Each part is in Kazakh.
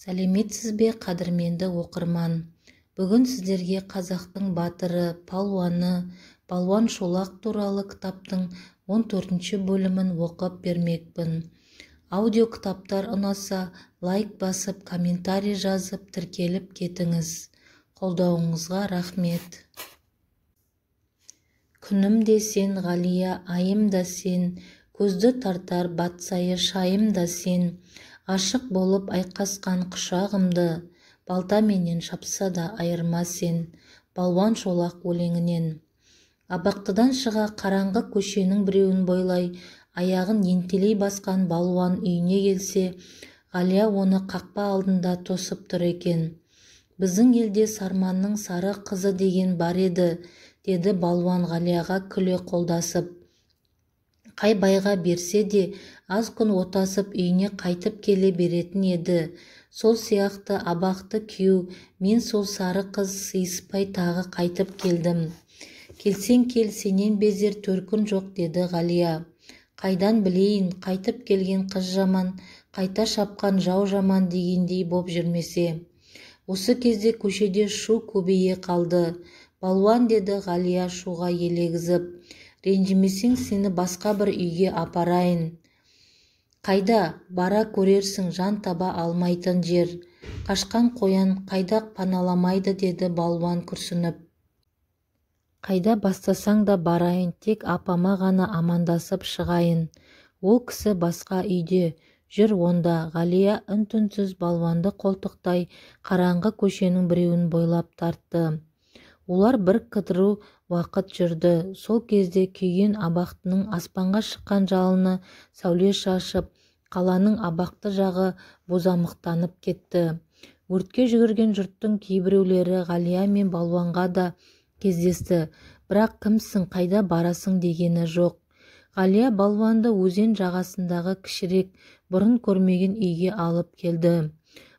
Сәлеметсіз бе, қадірменді оқырман? Бүгін сіздерге қазақтың батыры, палуаны, Балуан Шолақ туралы кітаптың 14-ші бөлімін оқып бермекпін. Аудио кітаптар ұнаса, лайк басып, комментарий жазып, тіркеліп кетіңіз. Қолдауыңызға рахмет. Күнім де сен, Ғалия, айым да сен, көзді тартар батсайы шайым да сен, ғашық болып айқасқан құшағымды, балтаменен шапса да айырма сен. Балуан Шолақ өлеңінен. Абақтыдан шыға қараңғы көшенің біреуін бойлай, аяғын ентелей басқан балуан үйіне келсе, Ғалия оны қақпа алдында тосып тұр екен. Біздің елде Сарманның сары қызы деген бар еді, деді балуан Ғалияға күле қолдасып. Қай байға берсе де, аз күн отасып үйіне қайтып келе беретін еді. Сол сияқты абақты күйеу, мен сол сары қыз сыйыспай тағы қайтып келдім. Келсең кел, сенен безер төркін жоқ, деді Ғалия. Қайдан білейін, қайтып келген қыз жаман, қайта шапқан жау жаман дегендей боп жүрмесе. Осы кезде көшеде шу көбейе қалды. Балуан, деді Ғалия шуға елегізіп, ренжімесең сені басқа бір үйге апарайын. Қайда, бара көрерсің, жан таба алмайтын жер. Қашқан қоян қайда паналамайды, деді балуан күрсініп. Қайда бастасаң да барайын, тек апама ғана амандасып шығайын. Ол кісі басқа үйде, жүр онда. Ғалия үн-түнсіз балуанды қолтықтай қараңғы көшенің біреуін бойлап тартты. Олар бір кідіру уақыт жүрді. Сол кезде күйген абақтының аспанға шыққан жалыны сәуле шашып, қаланың абақты жағы бозамықтанып кетті. Өртке жүгірген жұрттың кейбіреулері Ғалия мен балуанға да кездесті, бірақ кімсің, қайда барасың дегені жоқ. Ғалия балуанды өзен жағасындағы кішірек, бұрын көрмеген үйге алып келді.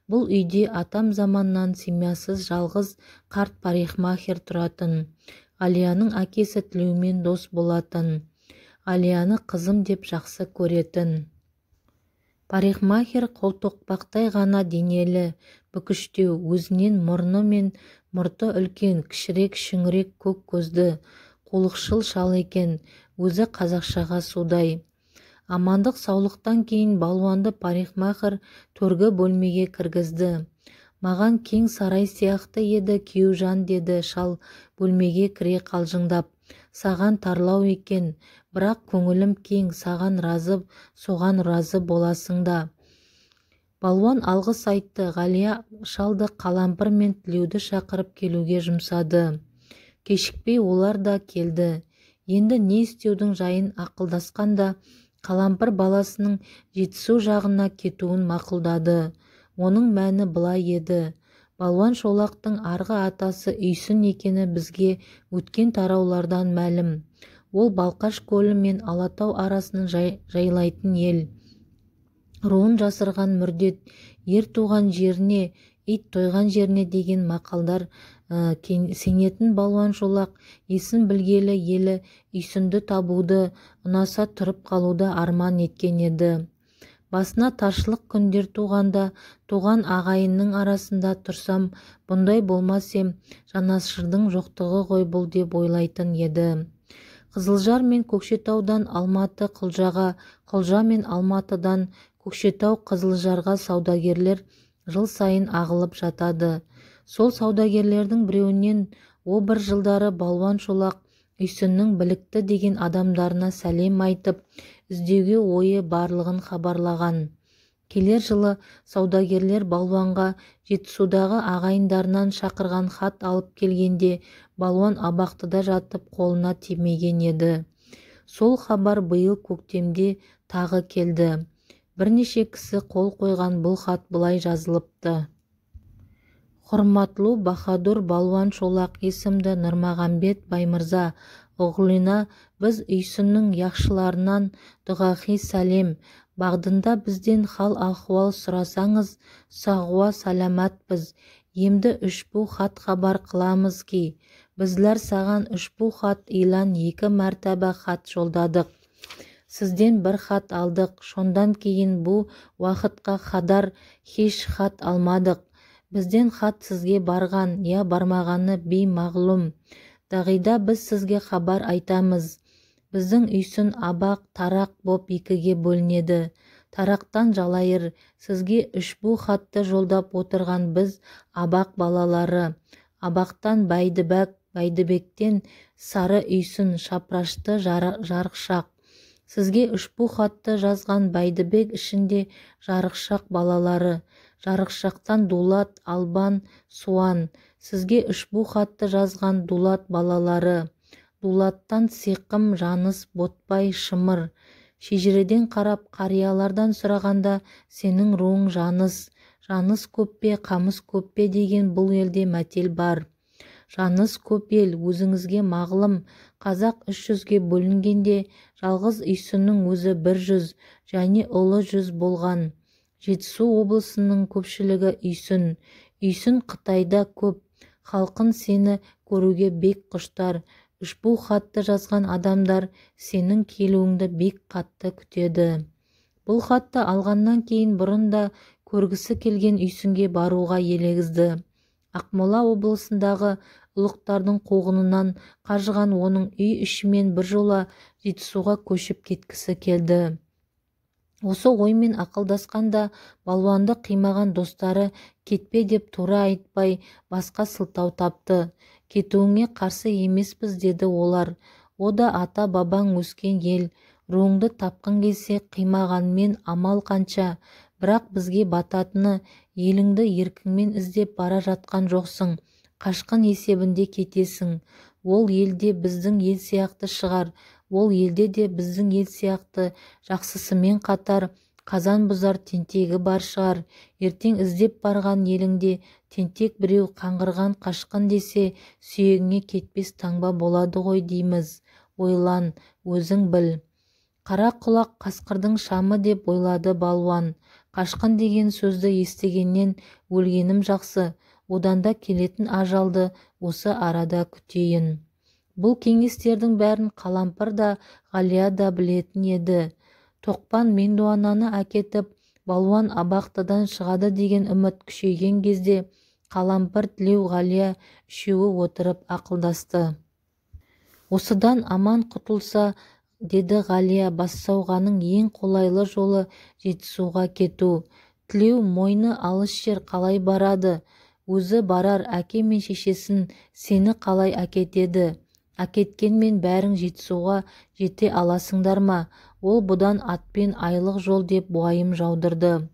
Бұл үйде атам заманнан семьясыз жалғыз қарт парикмахер тұратын. Ғалияның әкесі Тілеумен дос болатын. Ғалияны қызым деп жақсы көретін. Парикмахер қолтоқпақтай ғана денелі, бүкіштеу, өзінен мұрны мен мұрты үлкен, кішірек, шүңірек көк көзді, қолықшыл шал екен, өзі қазақшаға судай. Амандық саулықтан кейін балуанды парикмахер төргі бөлмеге кіргізді. Маған кең сарай сияқты еді күйеужан, деді шал бөлмеге кіре қалжыңдап. Саған тарлау екен, бірақ көңілім кең, саған разы, соған разы боласың да. Балуан алғыс айтты. Ғалия шалды Қалампыр мен Тілеуді шақырып келуге жұмсады. Кешікпей олар да келді. Енді не істеудің жайын ақылдасқанда, Қалампыр баласының Жетісу жағына кетуін мақұлдады. Оның мәні былай еді. Балуан Шолақтың арғы атасы Үйсін екені бізге өткен тараулардан мәлім. Ол Балқаш көлі мен Алатау арасын жайлайтын ел. Руын жасырған мүрдет, ер туған жеріне, ит тойған жеріне деген мақалдар сенетін Балуан Шолақ есін білгелі елі Үйсінді табуды, ұнаса тұрып қалуды арман еткен еді. Басына таршылық күндер туғанда, туған ағайынның арасында тұрсам, бұндай болмас ем, жанашырдың жоқтығы ғой бұл деп ойлайтын еді. Қызылжар мен Көкшетаудан Алматы Құлжаға, Құлжа мен Алматыдан Көкшетау Қызылжарға саудагерлер жыл сайын ағылып жатады. Сол саудагерлердің біреуінен бір жылдары Балуан Шолақ Үйсіннің білікті деген адамдарына сәлем айтып, іздеуге ойы барлығын хабарлаған. Келер жылы саудагерлер Балуанға Жетісудағы ағайындарынан шақырған хат алып келгенде, Балуан абақтыда жатып қолына тимеген еді. Сол хабар биыл көктемде тағы келді. Бірнеше кісі қол қойған бұл хат былай жазылыпты. Құрматлу Бахадур Балуан Шолақ есімді Нұрмағамбет Баймырза оғлына біз Үйсіннің яқшыларынан дұғахи сәлем. Бағдында бізден хал-ахуал сұрасаңыз, сағуа саламатпыз. Емді үшбу хат хабар қыламыз ки. Біздлер саған үшбу хат илан 2 мәртәбә хат жолдадық. сізден бір хат алдық, шондан кейін бұл уақытқа қадар хеш хат алмадық. Бізден хат сізге барған, я бармағаны беймағлұм. Дағида біз сізге хабар айтамыз. Біздің үйсін абақ, тарақ боп екіге бөлінеді. Тарақтан жалайыр, сізге үшбу хатты жолдап отырған біз абақ балалары. Абақтан Бәйдібек, Бәйдібектен сары үйсін, шапрашты жарықшақ. Сізге үшбу хатты жазған Бәйдібек ішінде жарықшақ балалары. Жарықшақтан Дулат, Албан, Суан. Сізге үшбу хатты жазған Дулат балалары. Дулаттан Сиқым, Жаныс, Ботбай, Шымыр. Шежіреден қарап қариялардан сұрағанда сенің руың Жаныс. Жаныс көп пе, қамыс көп пе деген бұл елде мәтел бар. Жаныс көп ел, өзіңізге мағлым. Қазақ 300-ге бөлінгенде жалғыз үйсіннің өзі 100 және ұлы 100 болған. Жетісу облысының көпшілігі үйсін. Үйсін Қытайда көп. Халқын сені көруге бек құштар. Үшбу хатты жазған адамдар сенің келуіңді бек қатты күтеді. Бұл хатты алғаннан кейін бұрын да көргісі келген үйсінге баруға елегізді. Ақмола облысындағы ұлықтардың қуғынынан қажыған оның үй ішімен біржола Жетісуға көшіп кеткісі келді. Осы оймен ақылдасқанда балуанды қимаған достары кетпе деп тура айтпай басқа сылтау тапты. Кетуіңе қарсы емеспіз деді олар. О да ата-бабаң өскен ел. Руыңды тапқың келсе қимағанмен амал қанша. Бірақ бізге бататыны еліңді еркіңмен іздеп бара жатқан жоқсың. Қашқын есебінде кетесің. Ол елде біздің ел сияқты шығар. Ол елде де біздің ел сияқты жақсысымен қатар қазан бұзар тентегі бар шығар. Ертең іздеп барған еліңде тентек біреу қаңғырған қашқын десе сүйегіңе кетпес таңба болады ғой дейміз. Ойлан, өзің біл. Қара құлақ қасқырдың шамы деп ойлады балуан. Қашқын деген сөзді естігеннен өлгенім жақсы. Одан да келетін ажалды осы арада күтейін. Бұл кеңестердің бәрін Қалампыр да Ғалия да білетін еді. Тоқпан Меңдуананы әкетіп балуан абақтыдан шығады деген үміт күшейген кезде Қалампыр, Тілеу, Ғалия үшеуі отырып ақылдасты. Осыдан аман құтылса, деді Ғалия, бассауғаның ең қолайлы жолы Жетісуға кету. Тілеу, мойны алыс жер қалай барады? Өзі барар, әке мен шешесін сені қалай әкетеді? Әкеткенмен бәрің Жетісуға жете аласыңдар ма? Ол бұдан атпен айлық жол деп уайым жаудырды.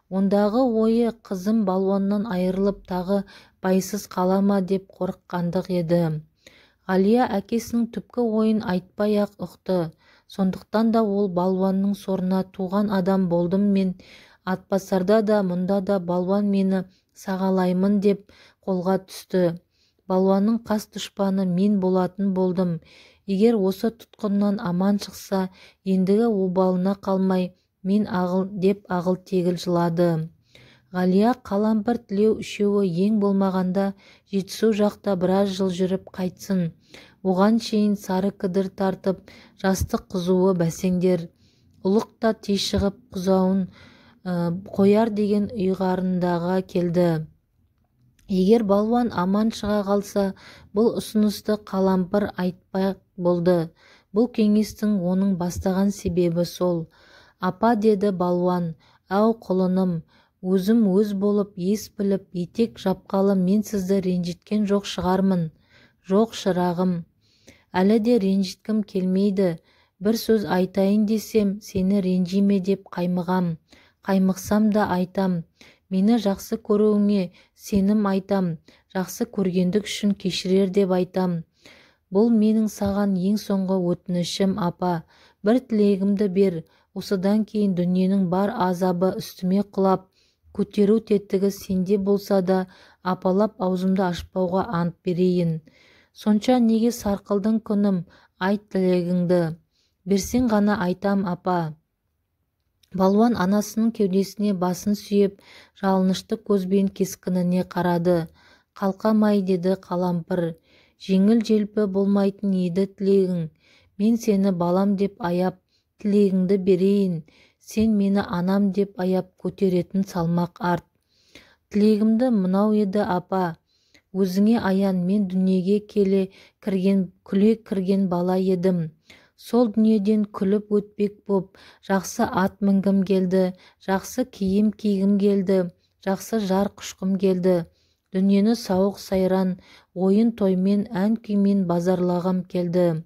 Ондағы ойы қызым балуаннан айырылып тағы байсыз қала ма деп қорыққандық еді. Ғалия әкесінің түпкі ойын айтпай-ақ ұқты. Сондықтан да ол балуанның сорына туған адам болдым мен. Атбасарда да мұнда да балуан мені сағалаймын деп қолға түсті. Балуанның қас дұшпаны мен болатын болдым. Егер осы тұтқыннан аман шықса, ендігі обалына қалмай, мен ағыл деп ағыл-тегіл жылады. Ғалия, Қалампыр, Тілеу үшеуі ең болмағанда Жетісу жақта біраз жыл жүріп қайтсын. Оған шейін сары кідір тартып, жастық қызуы бәсеңдер. Ұлық та тез шығып құзауын қояр деген ұйғарындағы келді. Егер балуан аман шыға қалса, бұл ұсынысты Қалампыр айтпақ болды. Бұл кеңестің оның бастаған себебі сол. Апа, деді балуан, әу құлыным, өзім өз болып, ес біліп, етек жапқалы мен сізді ренжіткен жоқ шығармын. Жоқ, шырағым. Әлі де ренжіткім келмейді. Бір сөз айтайын десем, сені ренжиме деп қаймығам. Қаймықсам да айтам. Мені жақсы көруіңе сенім айтам. Жақсы көргендік үшін кешірер деп айтам. Бұл менің саған ең соңғы өтінішім, апа. Бір тілегімді бер. Осыдан кейін дүниенің бар азабы үстіме құлап, көтеру тетігі сенде болса да, апалап аузымды ашпауға ант берейін. Сонша неге сарқылдың күнім, айт тілегіңді. Берсең ғана айтам, апа. Балуан анасының кеудесіне басын сүйеп, жалынышты көзбен кескініне қарады. Қалқамай, деді Қалампыр. Жеңіл желпі болмайтын еді тілегің. Мен сені балам деп аяп, тілегіңді берейін, сен мені анам деп аяп көтеретін салмақ арт. Тілегімді мынау еді апа, өзіңе аян, мен дүниеге күле кірген бала едім. Сол дүниеден күліп өтпек боп, жақсы ат мінгім келді, жақсы киім кигім келді, жақсы жар құшқым келді. Дүниені сауық сайран, ойын тоймен, ән күймен базарлағым келді.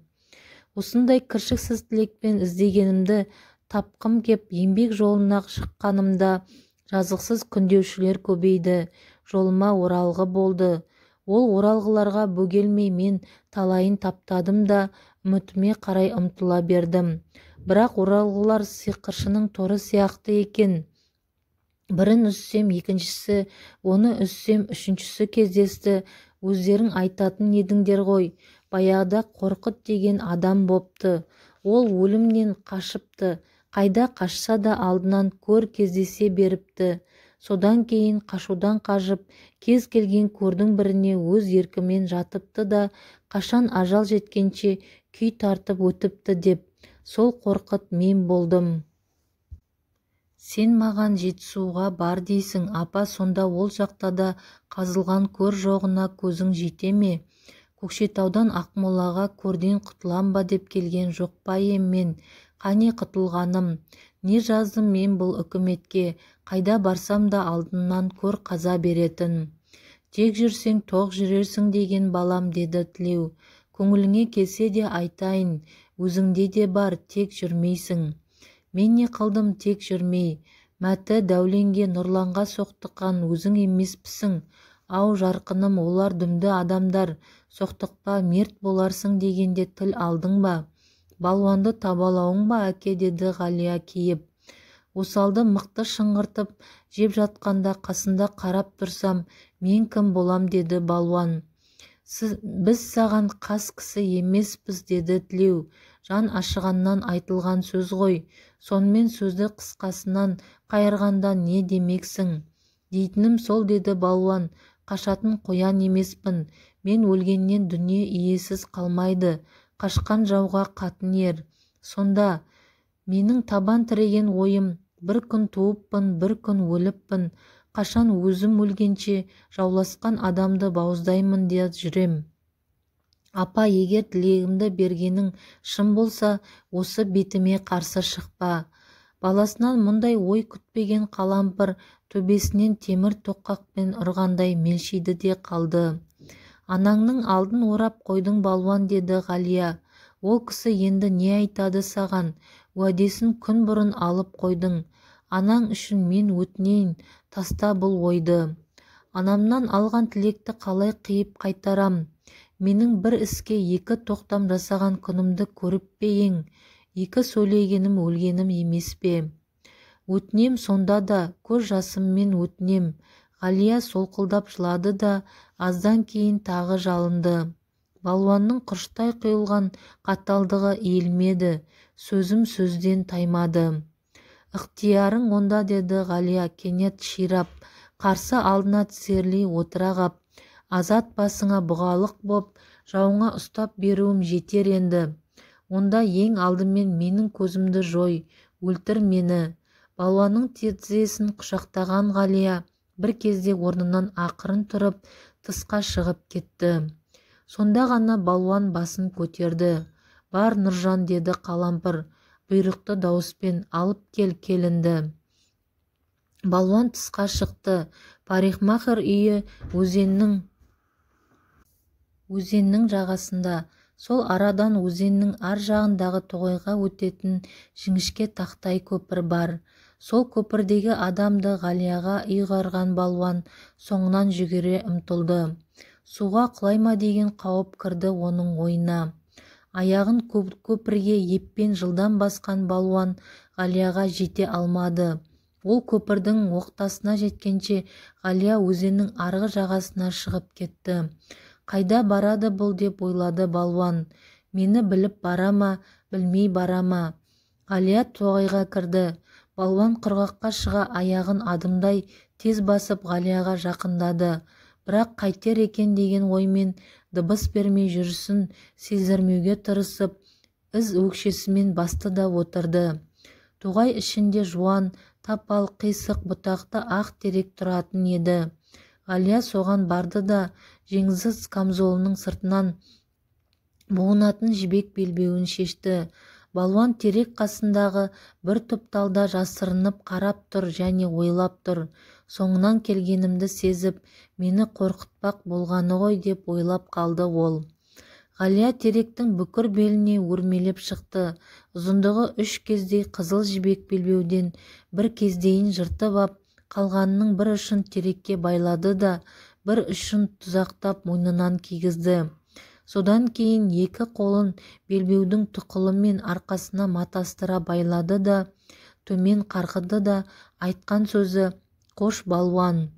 Осындай кіршіксіз тілекпен іздегенімді тапқым кеп, еңбек жолына шыққанымда жазықсыз күндеушілер көбейді, жолыма оралғы болды. Ол оралғыларға бөгелмей мен талайын таптадым да үмітіме қарай ұмтыла бердім. Бірақ оралғылар сиқыршының торы сияқты екен. Бірін үзсем екіншісі, оны үзсем үшіншісі кездесті. Өздерің айтатын едіңдер ғой, баяғыда Қорқыт деген адам бопты. Ол өлімнен қашыпты. Қайда қашса да алдынан көр кездесе беріпті. Содан кейін қашудан қажып, кез келген көрдің біріне өз еркімен жатыпты да, қашан ажал жеткенше күй тартып өтіпті деп. Сол Қорқыт мен болдым. Сен маған Жетісуға бар дейсің, апа, сонда ол жақта да қазылған көр жоғына көзің жете ме? Көкшетаудан Ақмолаға көрден құтылам ба деп келген жоқ па ем мен? Қане құтылғаным? Не жаздым мен бұл үкіметке? Қайда барсам да алдымнан көр қаза беретін. Тек жүрсең тоқ жүрерсің деген балам, деді Тілеу. Көңіліңе келсе де айтайын, өзіңде де бар, тек жүрмейсің. Мен не қылдым тек жүрмей? Мәті дәуленге, Нұрланға соқтыққан өзің емеспісің? Ау жарқыным, олар дүмді адамдар, соқтықпа, мерт боларсың дегенде тіл алдың ба? Балуанды табалауың ба әке, деді Ғалия кейіп. Осалды мықты шыңғыртып жеп жатқанда қасында қарап тұрсам, мен кім болам, деді балуан. Біз саған қас кісі емеспіз, деді Тілеу. Жан ашығаннан айтылған сөз ғой. Сонымен сөзді қысқасынан қайырғанда не демексің? Дейтінім сол, деді балуан. Қашатын қоян емеспін. Мен өлгеннен дүние иесіз қалмайды. Қашқан жауға қатын ер. Сонда менің табан тіреген ойым, бір күн туыппын, бір күн өліппін. Қашан өзім өлгенше жауласқан адамды бауыздаймын деп жүрем. Апа, егер тілегімді бергенің шын болса, осы бетіме қарсы шықпа. Баласынан мұндай ой күтпеген Қалампыр төбесінен темір тоқақпен ұрғандай мелшиді де қалды. Анаңның алдын орап қойдың балуан, деді Ғалия. Ол кісі енді не айтады саған? Уәдесін күн бұрын алып қойдың. Анаң үшін мен өтінейін, таста бұл ойды. Анамнан алған тілекті қалай қиып қайтарам? Менің бір іске екі тоқтам жасаған күнімді көріп пе ең? Екі сөйлегенім өлгенім емес пе? Өтінем сонда да, көз жасыммен өтінем. Ғалия солқылдап жылады да, аздан кейін тағы жалынды. Балуанның құрыштай құйылған қаталдығы иілмеді, сөзім сөзден таймады. Ықтиярың онда, деді Ғалия кенет ширап, қарсы алдына тізерлей отыра қап. Азат басыңа бұғалық боп, жауыңа ұстап беруім жетер енді. Онда ең алдымен менің көзімді жой, өлтір мені. Балуанның тізесін құшақтаған Ғалия бір кезде орнынан ақырын тұрып, тысқа шығып кетті. Сонда ғана балуан басын көтерді. Бар Нұржан, деді Қалампыр бұйрықты дауыспен, алып кел келінді. Балуан тысқа шықты. Парикмахер үйі өзеннің жағасында. Сол арадан өзеннің ар жағындағы тоғайға өтетін жіңішке тақтай көпір бар. Сол көпірдегі адамды Ғалияға ұйғарған балуан соңынан жүгіре ұмтылды. Суға құлайма деген қауіп кірді оның ойына. Аяғын көпірге еппен жылдам басқан балуан Ғалияға жете алмады. Ол көпірдің оқтасына жеткенше Ғалия өзеннің арғы жағасына шығып кетті. Қайда барады бұл деп ойлады балуан. Мені біліп бара ма, білмей бара ма? Ғалия тоғайға кірді. Балуан құрғаққа шыға аяғын адымдай тез басып Ғалияға жақындады. Бірақ қайтер екен деген оймен дыбыс бермей жүрісін сездірмеуге тырысып, із өкшесімен басты да отырды. Тоғай ішінде жуан, тапал, қисық бұтақты ақ терек тұратын еді. Ғалия соған барды да жеңсіз камзолының сыртынан буынатын жібек белбеуін шешті. Балуан терек қасындағы бір топ талда жасырынып қарап тұр және ойлап тұр. Соңынан келгенімді сезіп, мені қорқытпақ болғаны ғой деп ойлап қалды ол. Ғалия теректің бүкір беліне өрмелеп шықты. Ұзындығы 3 кездей қызыл жібек белбеуден бір кездейін жыртып ап, қалғанының бір ұшын терекке байлады да, бір ұшын тұзақтап мойнынан кигізді. Содан кейін екі қолын белбеудің тұқылы мен арқасына матастыра байлады да, төмен қарғыды да айтқан сөзі: «Қош балуан».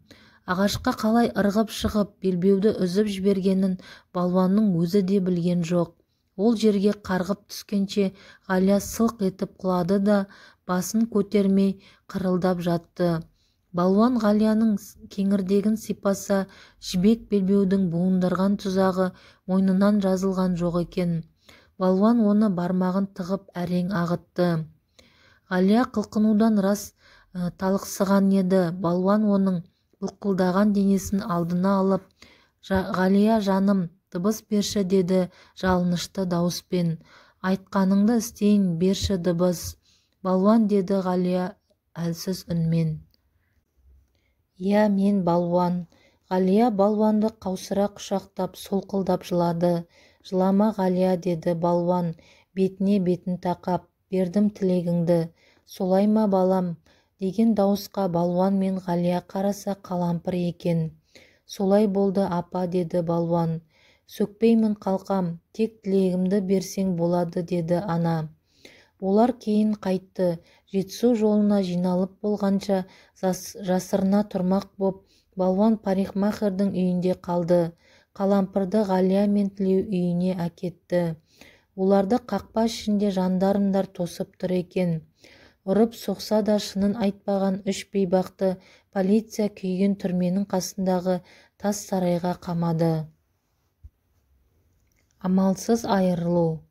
Ағашқа қалай ырғып шығып белбеуді үзіп жібергенін балуанның өзі де білген жоқ. Ол жерге қарғып түскенше Ғалия сылқ етіп құлады да басын көтермей қырылдап жатты. Балуан Ғалияның кеңірдегін сипаса, жібек белбеудің буындырған тұзағы мойнынан жазылған жоқ екен. Балуан оны бармағын тығып әрең ағытты. Ғалия қылқынудан рас талықсыған еді. Балуан оның бұлқылдаған денесін алдына алып: «Ғалия жаным, дыбыс берші» деді жалынышты дауыспен. «Айтқаныңды істейін, берші дыбыс». «Балуан», деді Ғалия әлсіз үнмен. «Иә, мен балуан». Ғалия балуанды қаусыра құшақтап солқылдап жылады. «Жылама, Ғалия», деді балуан бетіне бетін тақап. «Бердім тілегіңді». «Солай ма, балам?» деген дауысқа балуан мен Ғалия қараса қалампыр екен. «Солай болды, апа», деді балуан. «Сөкпеймін қалқам, тек тілегімді берсең болады», деді ана. Олар кейін қайтты. Жетісу жолына жиналып болғанша жасырына тұрмақ боп, балуан парикмахердің үйінде қалды. Қалампырды Ғалия мен Тілеу үйіне әкетті. Оларды қақпа ішінде жандармдар тосып тұр екен. Ұрып соқса да шынын айтпаған 3 бейбақты полиция күйген түрменің қасындағы тас сарайға қамады. Амалсыз айырылу.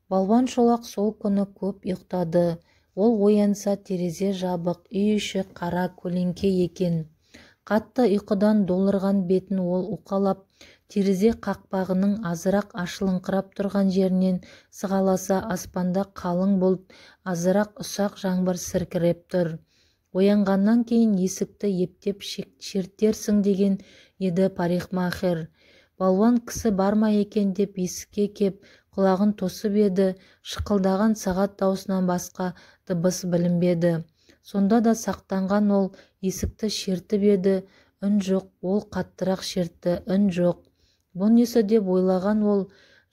Балуан Шолақ сол күні көп ұйықтады. Ол оянса терезе жабық, үй іші қара көлеңке екен. Қатты ұйқыдан долырған бетін ол уқалап, терезе қақпағының азырақ ашылыңқырап тұрған жерінен сығаласа аспанда қалың бұлт, азырақ ұсақ жаңбыр сіркіреп тұр. Оянғаннан кейін есікті ептеп шертерсің деген еді парикмахер. Балуан кісі бар ма екен деп есікке кеп құлағын тосып еді. Шықылдаған сағат даусынан басқа дыбыс білінбеді. Сонда да сақтанған ол есікті шертіп еді. Үн жоқ. Ол қаттырақ шертті. Үн жоқ. Бұ несі деп ойлаған ол.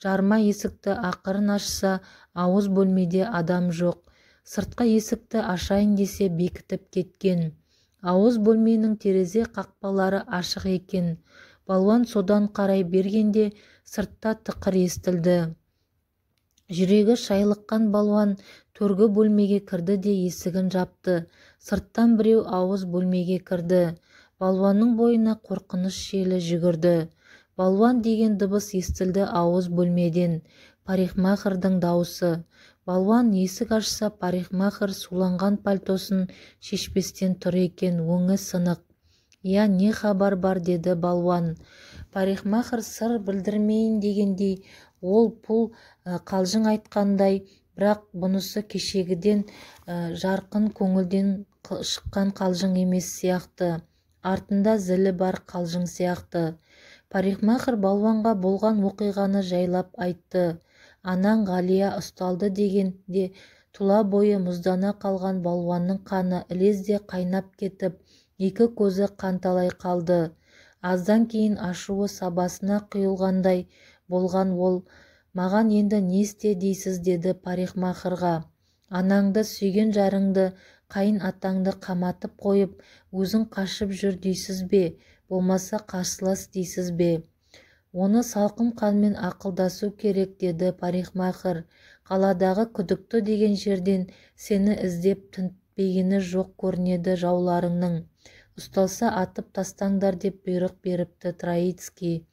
Жарма есікті ақырын ашса, ауыз бөлмеде адам жоқ. Сыртқы есікті ашайын десе бекітіп кеткен. Ауыз бөлменің терезе қақпалары ашық екен. Балуан содан қарай бергенде сыртта тықыр естілді. Жүрегі шайлыққан балуан төргі бөлмеге кірді де есігін жапты. Сырттан біреу ауыз бөлмеге кірді. Балуанның бойына қорқыныш желі жүгірді. «Балуан» деген дыбыс естілді ауыз бөлмеден. Парикмахердің дауысы. Балуан есік ашса, парикмахер суланған пальтосын шешпестен тұр екен, өңі сынық. «Я, не хабар бар?» деді балуан. Парикмахер сыр білдірмейін дегендей, ол пұл қалжың айтқандай, бірақ бұнысы кешегіден жарқын көңілден шыққан қалжың емес сияқты. Артында зілі бар қалжың сияқты. Парикмахер балуанға болған оқиғаны жайлап айтты. Анаң Ғалия ұсталды дегенде тұла бойы мұздана қалған балуанның қаны ілезде қайнап кетіп, екі көзі қанталай қалды. Аздан кейін ашуы сабасына құйылғандай болған ол: «Маған енді не істе дейсіз?» деді парикмахерға. «Анаңды, сүйген жарыңды, қайын атаңды қаматып қойып, өзің қашып жүр дейсіз бе, болмаса қарсылас дейсіз бе?» «Оны салқын қанмен ақылдасу керек», деді парикмахер. «Қаладағы күдікті деген жерден сені іздеп тінтпегені жоқ көрінеді жауларыңның. Ұсталса атып тастаңдар деп бұйрық беріпті Троицкий».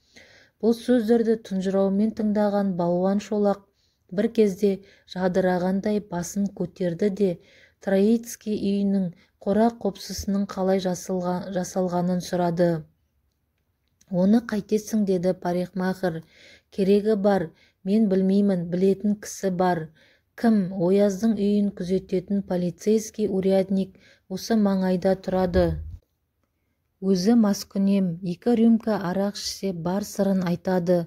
Бұл сөздерді тұнжыраумен тыңдаған балуан Шолақ бір кезде жадырағандай басын көтерді де Троицкий үйінің қора-қопсысының қалай жасалғанын сұрады. «Оны қайтесің?» деді парикмахер. «Керегі бар, мен білмеймін, білетін кісі бар». «Кім?» «Ояздың үйін күзететін полицейский урядник осы маңайда тұрады. Өзі маскүнем, 2 рюмка арақ ішсе бар сырын айтады».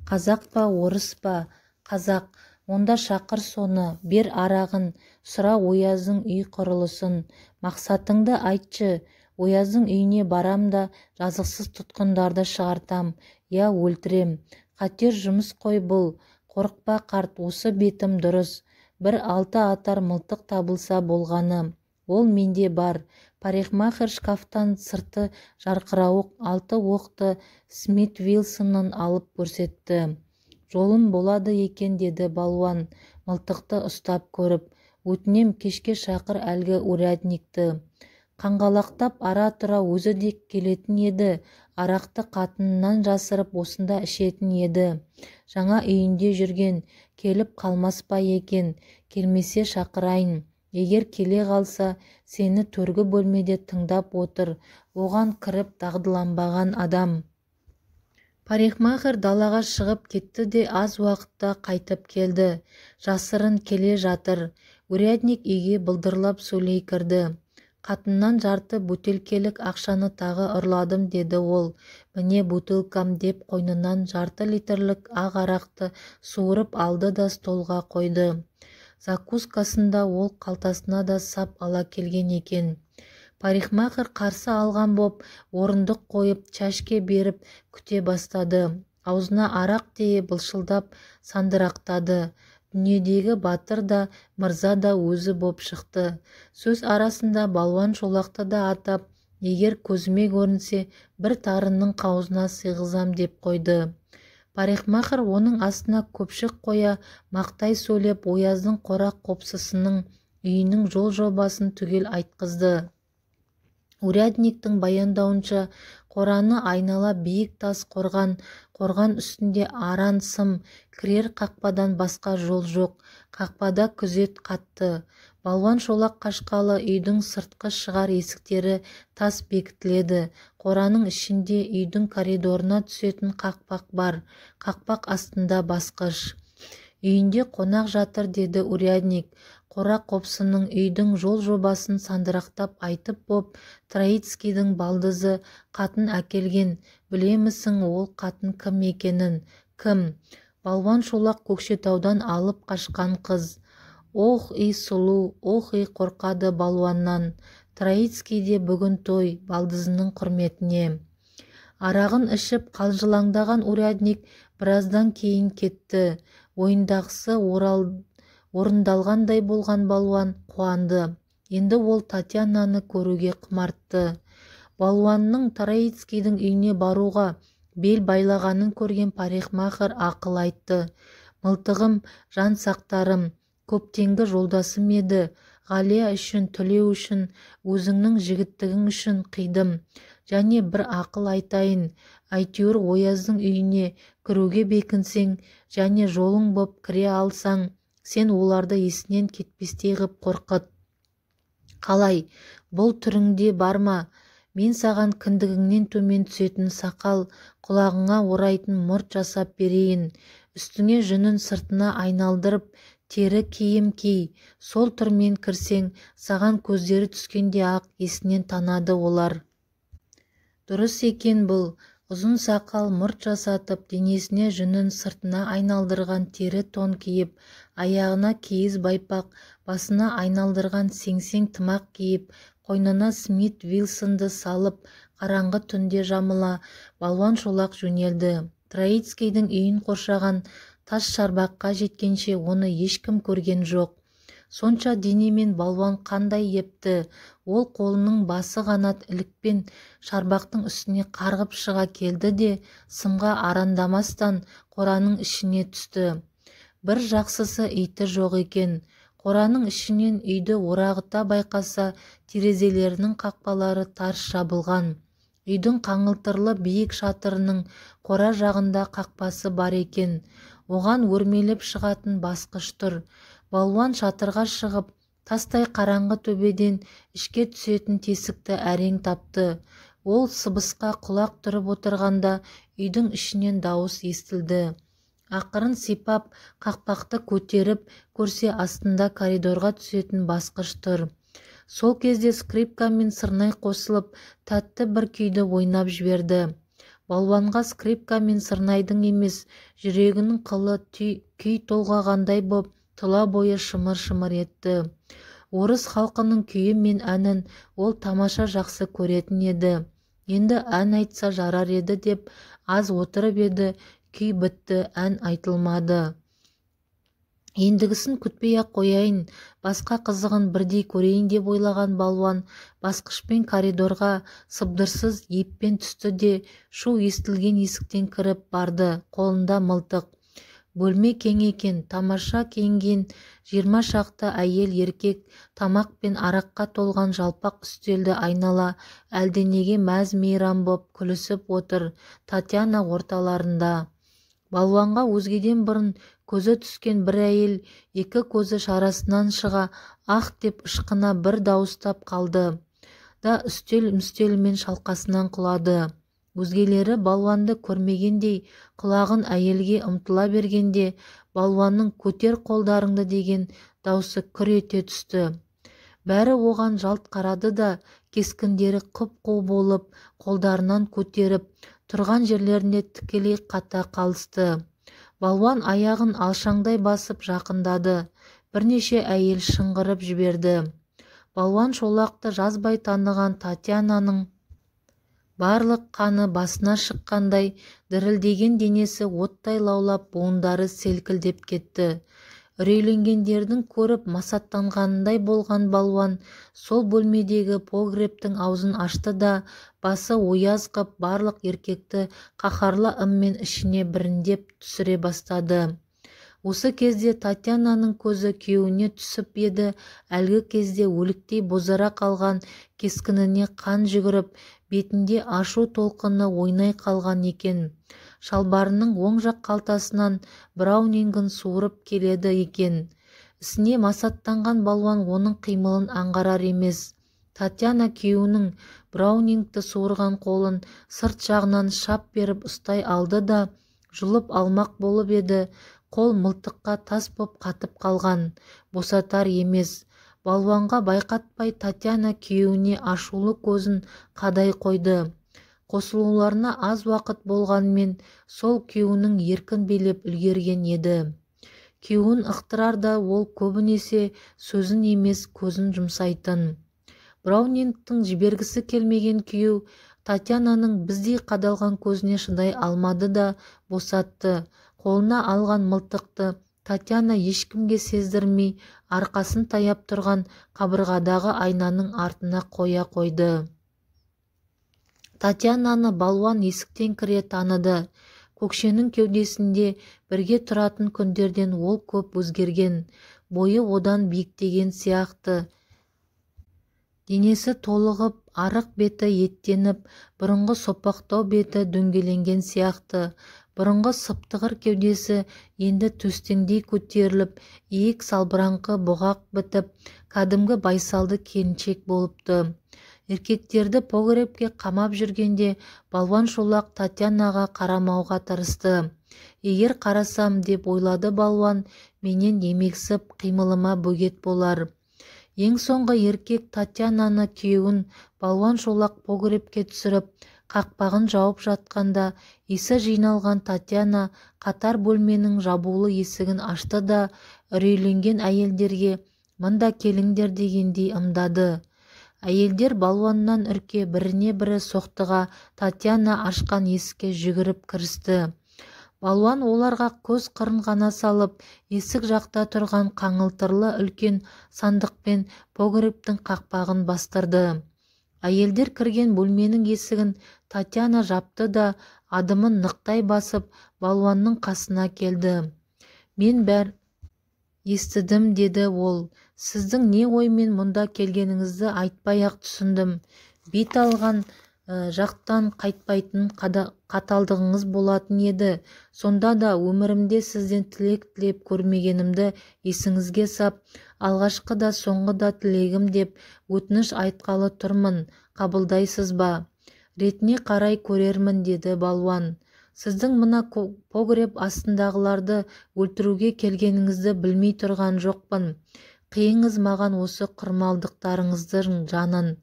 «Қазақ па, орыс па?» «Қазақ». «Онда шақыр соны, бер арағын, сұра Ояздың үй құрылысын. Мақсатыңды айтшы». «Ояздың үйіне барам да жазықсыз тұтқындарды шығартам, я өлтірем». «Қатер жұмыс қой бұл». «Қорықпа қарт, осы бетім дұрыс. Бір 6 атар мылтық табылса болғаны. Ол менде бар». Парикмахер шкафтан сырты жарқырауық 6 оқты Смит Вилсоннан алып көрсетті. «Жолым болады екен», деді балуан, мылтықты ұстап көріп. «Өтінем, кешке шақыр әлгі урядникті». Қаңғалақтап ара-тұра өзі де келетін еді, арақты қатынынан жасырып осында ішетін еді. Жаңа үйінде жүрген, келіп қалмас па екен, келмесе шақырайын. Егер келе қалса, сені төргі бөлмеде тыңдап отыр, оған кіріп дағдыланбаған адам. Парикмахер далаға шығып кетті де аз уақытта қайтып келді. Жасырын келе жатыр. Урядник үйге былдырлап сөйлей кірді. «Қатыннан жарты бөтелкелік ақшаны тағы ұрладым», деді ол. «Міне бутылкам», деп қойнынан жарты литрлік ақ арақты суырып алды да столға қойды. Закускасында ол қалтасына да сап ала келген екен. Парикмахер қарсы алған боп, орындық қойып, чашке беріп күте бастады. Аузына арақ тие былшылдап сандырақтады. Дүниедегі батыр да, мырза да өзі боп шықты. Сөз арасында балуан Шолақты да атап, егер көзіме көрінсе, бір тарының қауызына сыйғызам деп қойды. Парикмахер оның астына көпшік қоя мақтай сөйлеп Ояздың қора-қопсысының үйінің жол жобасын түгел айтқызды. Урядниктің баяндауынша, қораны айнала биік тас қорған, қорған үстінде аран сым, кірер қақпадан басқа жол жоқ. Қақпада күзет қатты. Балуан Шолақ қашқалы үйдің сыртқы шығар есіктері тас бекітіледі. Қораның ішінде үйдің коридорына түсетін қақпақ бар. Қақпақ астында басқыш. «Үйінде қонақ жатыр», деді урядник. Қора-қопсының үйдің жол жобасын сандырақтап айтып боп, Троицкийдің балдызы қатын әкелген. «Білемісің ол қатын кім екенін?» «Кім?» «Балуан Шолақ Көкшетаудан алып қашқан қыз». «Ох, и сұлу, ох, и қорқады балуаннан». Троицкийде бүгін той, балдызының құрметіне. Арағын ішіп қалжылаңдаған урядник біраздан кейін кетті. Ойындағысы орындалғандай болған балуан қуанды. Енді ол Татьянаны көруге құмартты. Балуанның Троицкийдің үйіне баруға бел байлағанын көрген парикмахер ақыл айтты. «Мылтығым, жан сақтарым, көптенгі жолдасым еді. Ғалия үшін, түлеу үшін, өзіңнің жігіттігің үшін қидым. Және бір ақыл айтайын. Әйтеуір Ояздың үйіне кіруге бекінсең, және жолың боп кіре алсаң, сен оларды есінен кетпестей ғып қорқыт. Қалай, бұл түріңде бар ма? Мен саған кіндігіңнен төмен түсетін сақал, құлағыңа орайтын мұрт жасап берейін. Үстіңе жүнін сыртына айналдырып, тері киім ки. Сол түрмен кірсең, саған көздері түскенде ақ есінен танады олар». Дұрыс екен бұл. Ұзын сақал мұрт жасатып, денесіне жүнін сыртына айналдырған тері тон киіп, аяғына киіз байпақ, басына айналдырған сеңсең тымақ киіп, қойнына Смит Вилсонды салып, қараңғы түнде жамыла, балуан Шолақ жөнелді. Троицкийдің үйін қоршаған тас шарбаққа жеткенше оны ешкім көрген жоқ. Сонша денемен балуан қандай епті, ол қолының басы қанат ілікпен шарбақтың үстіне қарғып шыға келді де, сымға арандамастан қораның ішіне түсті. Бір жақсысы иті жоқ екен. Қораның ішінен үйді орағыта байқаса, терезелерінің қақпалары тарс жабылған. Үйдің қаңылтырлы биік шатырының қора жағында қақпасы бар екен. оған өрмелеп шығатын басқыш тұр. Балуан шатырға шығып, тастай қараңғы төбеден ішке түсетін тесікті әрең тапты. Ол сыбысқа құлақ түріп отырғанда үйдің ішінен дауыс естілді. Ақырын сипап, қақпақты көтеріп көрсе астында коридорға түсетін басқыш тұр. Сол кезде скрипка мен сырнай қосылып, тәтті бір күйді ойнап жіберді. Балуанға скрипка мен сырнайдың емес, жүрегінің қылы күй толғағандай боп, тұла бойы шымыр-шымыр етті. Орыс халқының күйі мен әнін ол тамаша жақсы көретін еді. Енді ән айтса жарар еді деп аз отырып еді, күй бітті, ән айтылмады. Ендігісін күтпей-ақ қояйын, басқа қызығын бірдей көрейін деп ойлаған балуан басқышпен коридорға сыбдырсыз еппен түсті де шу естілген есіктен кіріп барды, қолында мылтық. Бөлме кең екен, тамаша киінген 20 шақты әйел еркек тамақ пен араққа толған жалпақ үстелді айнала әлденеге мәз-мейрам боп күлісіп отыр. Татьяна орталарында. Балуанға өзгеден бұрын көзі түскен бір әйел екі көзі шарасынан шыға ах деп ышқына бір дауыстап қалды да үстел-мүстелмен шалқасынан құлады. Өзгелері балуанды көрмегендей құлағын әйелге ұмтыла бергенде балуанның көтер қолдарыңды деген даусы күр ете түсті. Бәрі оған жалт қарады да кескіндері құп-қу болып қолдарынан көтеріп тұрған жерлерінде тікелей қата қалысты. Балуан аяғын алшаңдай басып жақындады. Бірнеше әйел шыңғырып жіберді. Балуан шолақты жазбай таныған Татьянаның барлық қаны басына шыққандай дірілдеген денесі оттай лаулап, буындары селкілдеп кетті. Үрейленгендердің көріп масаттанғанындай болған балуан сол бөлмедегі погрептің аузын ашты да басы ояз қып барлық еркекті қаһарлы ыммен ішіне біріндеп түсіре бастады. Осы кезде Татьянаның көзі күйеуіне түсіп еді, әлгі кезде өліктей бозара қалған кескініне қан жүгіріп, бетінде ашу толқыны ойнай қалған екен. Шалбарының оң жақ қалтасынан браунингін суырып келеді екен. Ісіне масаттанған балуан оның қимылын аңғарар емес. Татьяна күйеуінің браунингті суырған қолын сырт жағынан шап беріп ұстай алды да жұлып алмақ болып еді, қол мылтыққа тас боп қатып қалған, босатар емес. Балуанға байқатпай Татьяна күйеуіне ашулы көзін қадай қойды. Қосылуларына аз уақыт болғанмен сол күйеуінің еркін билеп үлгерген еді. Күйеуін ықтырарда ол көбінесе сөзін емес көзін жұмсайтын. Браунингтің жібергісі келмеген күйеу Татьянаның біздей қадалған көзіне шыдай алмады да босатты. Қолына алған мылтықты Татьяна ешкімге сездірмей арқасын таяп тұрған қабырғадағы айнаның артына қоя қойды. Татьянаны балуан есіктен кіре таныды. Көкшенің кеудесінде бірге тұратын күндерден ол көп өзгерген. Бойы одан биіктеген сияқты. Денесі толығып, арық беті еттеніп, бұрынғы сопақтау беті дөңгеленген сияқты. Бұрынғы сыптығыр кеудесі енді төстеңдей көтеріліп, иек салбыраңқы бұғақ бітіп, кәдімгі байсалды келіншек болыпты. Еркектерді погребке қамап жүргенде балуан шолақ Татьянаға қарамауға тырысты. Егер қарасам деп ойлады балуан, менен емексіп қимылыма бөгет болар. Ең соңғы еркек Татьянаны күйеуін балуан шолақ погребке түсіріп, қақпағын жауып жатқанда исі жиналған Татьяна қатар бөлменің жабулы есігін ашты да үрейленген әйелдерге «Мында келіңдер» дегендей ымдады. Әйелдер балуаннан үрке біріне бірі соқтыға Татьяна ашқан есікке жүгіріп кірісті. Балуан оларға көз қырын ғана салып, есік жақта тұрған қаңылтырлы үлкен сандықпен погрептің қақпағын бастырды. Әйелдер кірген бөлменің есігін Татьяна жапты да адымын нықтай басып балуанның қасына келді. Мен бәр естідім, деді ол. Сіздің не оймен мұнда келгеніңізді айтпай-ақ түсіндім. Бет алған жақтан қайтпайтын қаталдығыңыз болатын еді. Сонда да өмірімде сізден тілек тілеп көрмегенімді есіңізге сап, алғашқы да соңғы да тілегім деп өтініш айтқалы тұрмын, қабылдайсыз ба? Ретіне қарай көрермін, деді балуан. Сіздің мына погреб астындағыларды өлтіруге келгеніңізді білмей тұрған жоқпын. Қиыңыз маған осы құрмалдықтарыңыздың жанын.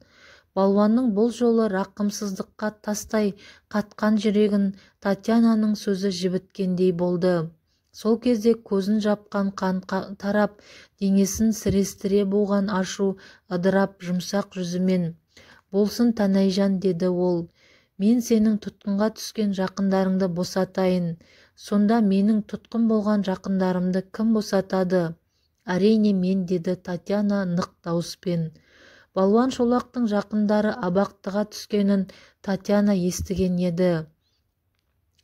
Балуанның бұл жолы рақымсыздыққа тастай қатқан жүрегін Татьянаның сөзі жібіткендей болды. Сол кезде көзін жапқан қан тарап, денесін сірестіре буған ашу ыдырап жұмсақ жүзімен: «Болсын Танайжан», деді ол, «мен сенің тұтқынға түскен жақындарыңды босатайын». «Сонда менің тұтқын болған жақындарымды кім босатады?» «Әрине мен», деді Татьяна нық дауыспен. Балуан Шолақтың жақындары абақтыға түскенін Татьяна естіген еді.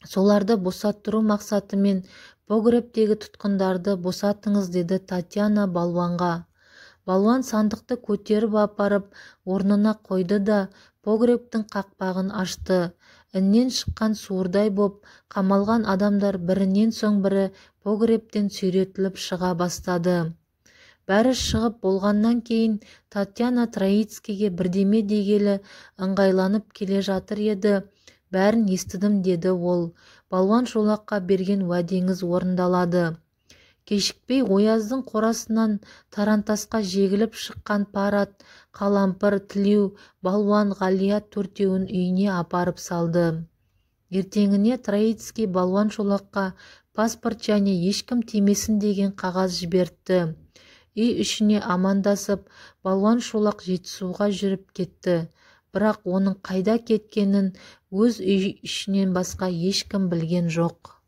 Соларды босаттыру мақсатымен погребтегі тұтқындарды босатыңыз, деді Татьяна балуанға. Балуан сандықты көтеріп апарып орнына қойды да погребтің қақпағын ашты. Іннен шыққан суырдай боп қамалған адамдар бірінен соң бірі погребтен сүйретіліп шыға бастады. Бәрі шығып болғаннан кейін Татьяна Троицкийге бірдеме дегелі ыңғайланып келе жатыр еді. «Бәрін естідім», деді ол. «Балуан Шолаққа берген уәдеңіз орындалады». Кешікпей Ояздың қорасынан тарантасқа жегіліп шыққан Парат, Қалампыр, Тілеу, Балуан, Ғалия төртеуін үйіне апарып салды. Ертеңіне Троицкий Балуан Шолаққа паспорт және ешкім тимесін деген қағаз жібертті. Үй ішіне амандасып, Балуан Шолақ Жетісуға жүріп кетті. Бірақ оның қайда кеткенін өз үй ішінен басқа ешкім білген жоқ.